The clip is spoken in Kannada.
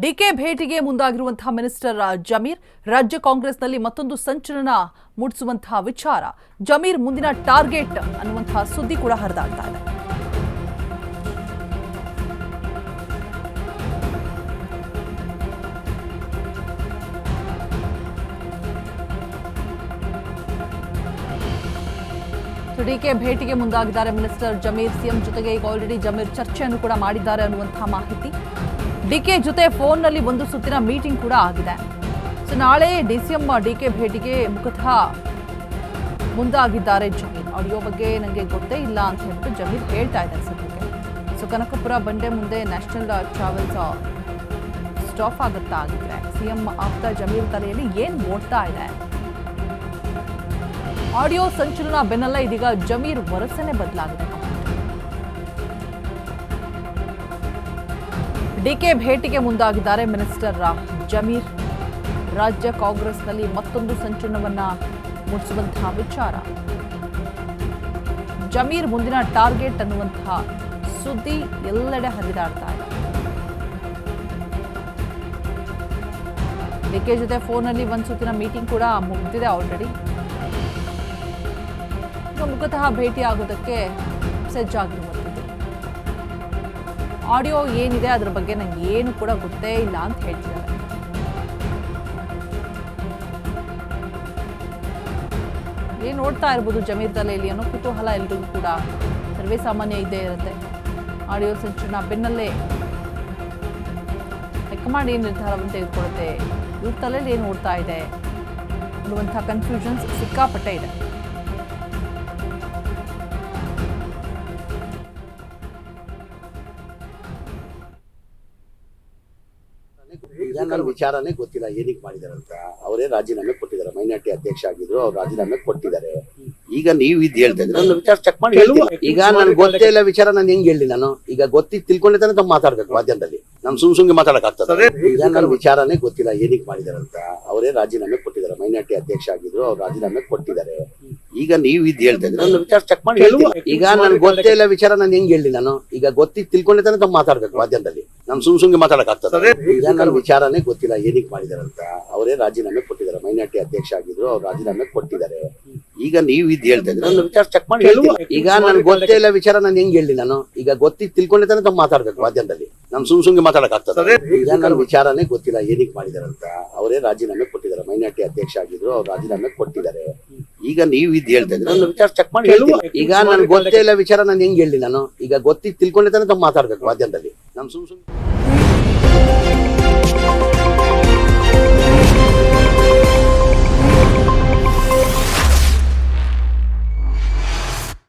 ಡಿಕೆ ಭೇಟಿಗೆ ಮುಂದಾಗಿರುವಂತಹ ಮಿನಿಸ್ಟರ್ ಜಮೀರ್ ರಾಜ್ಯ ಕಾಂಗ್ರೆಸ್ನಲ್ಲಿ ಮತ್ತೊಂದು ಸಂಚಲನ ಮೂಡಿಸುವಂತಹ ವಿಚಾರ. ಜಮೀರ್ ಮುಂದಿನ ಟಾರ್ಗೆಟ್ ಅನ್ನುವಂತಹ ಸುದ್ದಿ ಕೂಡ ಹರಿದಾಡ್ತಾ ಇದೆ. ಡಿಕೆ ಭೇಟಿಗೆ ಮುಂದಾಗಿದ್ದಾರೆ ಮಿನಿಸ್ಟರ್ ಜಮೀರ್. ಸಿಎಂ ಜೊತೆಗೆ ಈಗ ಆಲ್ರೆಡಿ ಜಮೀರ್ ಚರ್ಚೆಯನ್ನು ಕೂಡ ಮಾಡಿದ್ದಾರೆ ಅನ್ನುವಂತಹ ಮಾಹಿತಿ. ಡಿಕೆ ಜೊತೆ ಫೋನ್ನಲ್ಲಿ ಒಂದು ಸುತ್ತಿನ ಮೀಟಿಂಗ್ ಕೂಡ ಆಗಿದೆ. ಸೊ ನಾಳೆ ಡಿಸಿಎಂ ಡಿಕೆ ಭೇಟಿಗೆ ಮುಖತಃ ಮುಂದಾಗಿದ್ದಾರೆ ಜಮೀರ್. ಆಡಿಯೋ ಬಗ್ಗೆ ನನಗೆ ಗೊತ್ತೇ ಇಲ್ಲ ಅಂತ ಹೇಳ್ಬಿಟ್ಟು ಜಮೀರ್ ಹೇಳ್ತಾ ಇದ್ದಾರೆ ಸದ್ಯಕ್ಕೆ. ಸೊ ಕನಕಪುರ ಬಂಡೆ ಮುಂದೆ ನ್ಯಾಷನಲ್ ಟ್ರಾವೆಲ್ಸ್ ಸ್ಟಾಪ್ ಆಗುತ್ತಾ ಆಗಿದ್ರೆ ಸಿಎಂ ಆಪ್ತ ಜಮೀರ್ ತಲೆಯಲ್ಲಿ ಏನ್ ಓಡ್ತಾ ಇದೆ? ಆಡಿಯೋ ಸಂಚಲನ ಬೆನ್ನಲ್ಲೇ ಇದೀಗ ಜಮೀರ್ ವರಸನೆ ಬದಲಾಗಿದೆ. ಡಿಕೆ ಭೇಟಿಗೆ ಮುಂದಾಗಿದ್ದಾರೆ ಮಿನಿಸ್ಟರ್ ಜಮೀರ್. ರಾಜ್ಯ ಕಾಂಗ್ರೆಸ್ನಲ್ಲಿ ಮತ್ತೊಂದು ಸಂಚಲನವನ್ನ ಮೂಡಿಸುವಂತಹ ವಿಚಾರ. ಜಮೀರ್ ಮುಂದಿನ ಟಾರ್ಗೆಟ್ ಅನ್ನುವಂತಹ ಸುದ್ದಿ ಎಲ್ಲೆಡೆ ಹರಿದಾಡ್ತಾ ಇದೆ. ಡಿಕೆ ಜೊತೆ ಫೋನ್ನಲ್ಲಿ ಒಂದು ಸುತ್ತಿನ ಮೀಟಿಂಗ್ ಕೂಡ ಮುಗಿದಿದೆ ಆಲ್ರೆಡಿ. ಮುಖತಃ ಭೇಟಿ ಆಗೋದಕ್ಕೆ ಸಜ್ಜಾಗಿರುವಂಥದ್ದು. ಆಡಿಯೋ ಏನಿದೆ ಅದರ ಬಗ್ಗೆ ನಂಗೆ ಏನು ಕೂಡ ಗೊತ್ತೇ ಇಲ್ಲ ಅಂತ ಹೇಳ್ತಿದ್ದಾರೆ. ಏನ್ ನೋಡ್ತಾ ಇರ್ಬೋದು ಜಮೀರ್ ತಲೆಯಲ್ಲಿ ಅನ್ನೋ ಕುತೂಹಲ ಎಲ್ರಿಗೂ ಕೂಡ ಸರ್ವೇ ಸಾಮಾನ್ಯ ಇದ್ದೇ ಇರುತ್ತೆ. ಆಡಿಯೋ ಸಂಚಲನ ಬೆನ್ನಲ್ಲೇ ಹೈಕಮಾಂಡ್ ಏನು ನಿರ್ಧಾರವನ್ನು ತೆಗೆದುಕೊಳ್ಳುತ್ತೆ, ಇವ್ರ ತಲೆಯಲ್ಲಿ ಏನು ಓಡ್ತಾ ಇದೆ ಅನ್ನುವಂಥ ಕನ್ಫ್ಯೂಷನ್ಸ್ ಸಿಕ್ಕಾಪಟ್ಟೆ ಇದೆ. ನನ್ನ ವಿಚಾರನೇ ಗೊತ್ತಿಲ್ಲ ಏನಕ್ಕೆ ಮಾಡಿದಾರೆ ಅಂತ. ಅವರೇ ರಾಜೀನಾಮೆ ಕೊಟ್ಟಿದ್ದಾರೆ. ಮೈನಾರಿಟಿ ಅಧ್ಯಕ್ಷ ಆಗಿದ್ರು, ಅವ್ರು ರಾಜೀನಾಮೆ ಕೊಟ್ಟಿದ್ದಾರೆ. ಈಗ ನೀವು ಇದು ಹೇಳ್ತಾ ಇದ್ರೆ ನನ್ನ ವಿಚಾರ ಚೆಕ್ ಮಾಡಿ ಹೇಳ್ತೀನಿ. ಈಗ ನನ್ಗೆ ಗೊತ್ತೇ ಇಲ್ಲ ವಿಚಾರ, ನಾನು ಹೆಂಗ್ ಹೇಳಿ? ನಾನು ಈಗ ತಿಳ್ಕೊಂಡಿದ್ದಾನೆ ತಾನು ಮಾತಾಡ್ಬೇಕು ಮಾಧ್ಯಮದಲ್ಲಿ. ನಾನು ಸುಮ್ಗೆ ಮಾತಾಡಕ್ ಆಗ್ತದೆ? ಈಗ ನನ್ನ ವಿಚಾರನೇ ಗೊತ್ತಿಲ್ಲ ಏನಕ್ಕೆ ಮಾಡಿದಾರೆ ಅಂತ. ಅವರೇ ರಾಜೀನಾಮೆ ಕೊಟ್ಟಿದ್ದಾರೆ. ಮೈನಾರಿಟಿ ಅಧ್ಯಕ್ಷ ಆಗಿದ್ರು, ಅವ್ರು ರಾಜೀನಾಮೆ ಕೊಟ್ಟಿದ್ದಾರೆ. ಈಗ ನೀವು ಇದು ಹೇಳ್ತಾ ಇದ್ರೆ ನನ್ನ ವಿಚಾರ ಚೆಕ್ ಮಾಡಿ ಹೇಳ್ತೀನಿ. ಈಗ ನನ್ಗೆ ಗೊತ್ತೇ ಇಲ್ಲ ವಿಚಾರ, ನಾನು ಹೆಂಗ್ ಹೇಳಿ? ನಾನು ಈಗ ತಿಳ್ಕೊಂಡಿದ್ದಾನೆ ತಾನು ಮಾತಾಡ್ಬೇಕು ಮಾಧ್ಯಮದಲ್ಲಿ. ನಾನು ಸುಮ್ಗೆ ಮಾತಾಡಕ್ ಆಗ್ತದೆ? ಈಗ ನನ್ನ ವಿಚಾರನೇ ಗೊತ್ತಿಲ್ಲ ಏನಕ್ಕೆ ಮಾಡಿದಾರೆ ಅಂತ. ಅವರೇ ರಾಜೀನಾಮೆ ಕೊಟ್ಟಿದ್ದಾರೆ. ಮೈನಾರಿಟಿ ಅಧ್ಯಕ್ಷ ಆಗಿದ್ರು, ಅವ್ರು ರಾಜೀನಾಮೆ ಕೊಟ್ಟಿದ್ದಾರೆ. ಈಗ ನೀವು ಇದು ಹೇಳ್ತಾ ಇದ್ರೆ ನನ್ನ ವಿಚಾರ ಚೆಕ್ ಮಾಡಿ ಹೇಳ್ತೀನಿ. ಈಗ ನನ್ಗೆ ಗೊತ್ತೇ ಇಲ್ಲ ವಿಚಾರ, ನಾನು ಹೆಂಗ್ ಹೇಳಿ? ನಾನು ಈಗ ತಿಳ್ಕೊಂಡಿದ್ದಾನೆ ತಾನು ಮಾತಾಡ್ಬೇಕು ಮಾಧ್ಯಮದಲ್ಲಿ. ನಾನು ಸುಮ್ಗೆ ಮಾತಾಡಕ್ ಆಗ್ತದೆ? ಈಗ ನನ್ನ ವಿಚಾರನೇ ಗೊತ್ತಿಲ್ಲ ಏನಕ್ಕೆ ಮಾಡಿದಾರೆ ಅಂತ. ಅವರೇ ರಾಜೀನಾಮೆ ಕೊಟ್ಟಿದ್ದಾರೆ. ಮೈನಾರಿಟಿ ಅಧ್ಯಕ್ಷ ಆಗಿದ್ರು, ಅವ್ರು ರಾಜೀನಾಮೆ ಕೊಟ್ಟಿದ್ದಾರೆ. ಈಗ ನೀವು ಇದು ಹೇಳ್ತಾ ಇದ್ರೆ ನನ್ನ ವಿಚಾರ ಚೆಕ್ ಮಾಡಿ ಹೇಳ್ತೀನಿ. ಈಗ ನನ್ಗೆ ಗೊತ್ತೇ ಇಲ್ಲ ವಿಚಾರ, ನಾನು ಹೆಂಗ್ ಹೇಳಿ? ನಾನು ಈಗ ತಿಳ್ಕೊಂಡಿದ್ದಾನೆ ತಾನು ಮಾತಾಡ್ಬೇಕು ಮಾಧ್ಯಮದಲ್ಲಿ. ನಾನು ಸುಮ್ಗೆ